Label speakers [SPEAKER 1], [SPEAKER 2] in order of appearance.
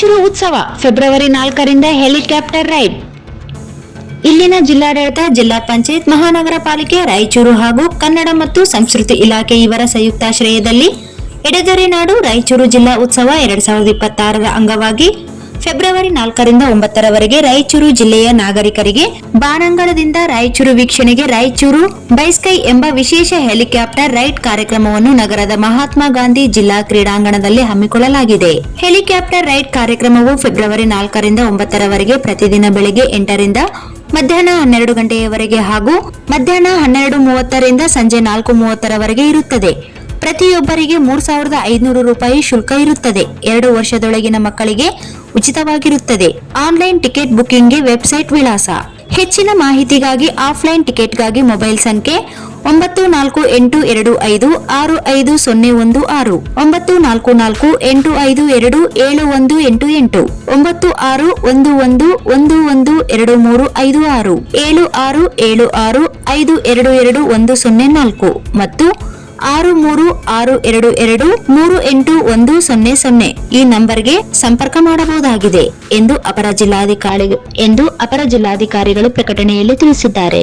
[SPEAKER 1] ರಾಯಚೂರು ಉತ್ಸವ February 4ರಿಂದ helicopter ride. ಇಲ್ಲಿನ ಜಿಲ್ಲಾಡಳಿತ, ಜಿಲ್ಲಾ ಪಂಚಾಯತ್, ಮಹಾನಗರ ಪಾಲಿಕೆ, ರಾಯಚೂರು ಹಾಗೂ ಕನ್ನಡ ಮತ್ತು ಸಂಸ್ಕೃತಿ ಇಲಾಖೆ ಇವರ ಸಂಯುಕ್ತಾಶ್ರಯದಲ್ಲಿ ಎಡೆದರೆ ನಾಡು ರಾಯಚೂರು ಜಿಲ್ಲಾ ಉತ್ಸವ 2026ರ ಅಂಗವಾಗಿ ಫೆಬ್ರವರಿ 4ರಿಂದ 9ರವರೆಗೆ ರಾಯಚೂರು ಜಿಲ್ಲೆಯ ನಾಗರಿಕರಿಗೆ ಬಾನಂಗಳದಿಂದ ರಾಯಚೂರು ವೀಕ್ಷಣೆಗೆ ರಾಯಚೂರು ಬೈ ಸ್ಕೈ ಎಂಬ ವಿಶೇಷ ಹೆಲಿಕಾಪ್ಟರ್ ರೈಡ್ ಕಾರ್ಯಕ್ರಮವನ್ನು ನಗರದ ಮಹಾತ್ಮ ಗಾಂಧಿ ಜಿಲ್ಲಾ ಕ್ರೀಡಾಂಗಣದಲ್ಲಿ ಹಮ್ಮಿಕೊಳ್ಳಲಾಗಿದೆ. ಹೆಲಿಕಾಪ್ಟರ್ ರೈಡ್ ಕಾರ್ಯಕ್ರಮವು ಫೆಬ್ರವರಿ 4ರಿಂದ 9ರವರೆಗೆ ಪ್ರತಿದಿನ ಬೆಳಗ್ಗೆ 8ರಿಂದ ಮಧ್ಯಾಹ್ನ 12 ಗಂಟೆಯವರೆಗೆ ಹಾಗೂ ಮಧ್ಯಾಹ್ನ 12:30ರಿಂದ ಸಂಜೆ 4:30ರವರೆಗೆ ಇರುತ್ತದೆ. ಪ್ರತಿಯೊಬ್ಬರಿಗೆ 3,500 ರೂಪಾಯಿ ಶುಲ್ಕ ಇರುತ್ತದೆ. 2 ವರ್ಷದೊಳಗಿನ ಮಕ್ಕಳಿಗೆ ಉಚಿತವಾಗಿರುತ್ತದೆ. ಆನ್ಲೈನ್ ಟಿಕೆಟ್ ಬುಕಿಂಗ್ಗೆ ವೆಬ್ಸೈಟ್ ವಿಳಾಸ. ಹೆಚ್ಚಿನ ಮಾಹಿತಿಗಾಗಿ ಆಫ್ಲೈನ್ ಟಿಕೆಟ್ಗಾಗಿ ಮೊಬೈಲ್ ಸಂಖ್ಯೆ 9442565016 9448527188 9611112356 7676522104 ಮತ್ತು 6362238100 ಈ ನಂಬರ್ಗೆ ಸಂಪರ್ಕ ಮಾಡಬಹುದಾಗಿದೆ ಎಂದು ಅಪರ ಜಿಲ್ಲಾಧಿಕಾರಿಗಳು ಪ್ರಕಟಣೆಯಲ್ಲಿ ತಿಳಿಸಿದ್ದಾರೆ.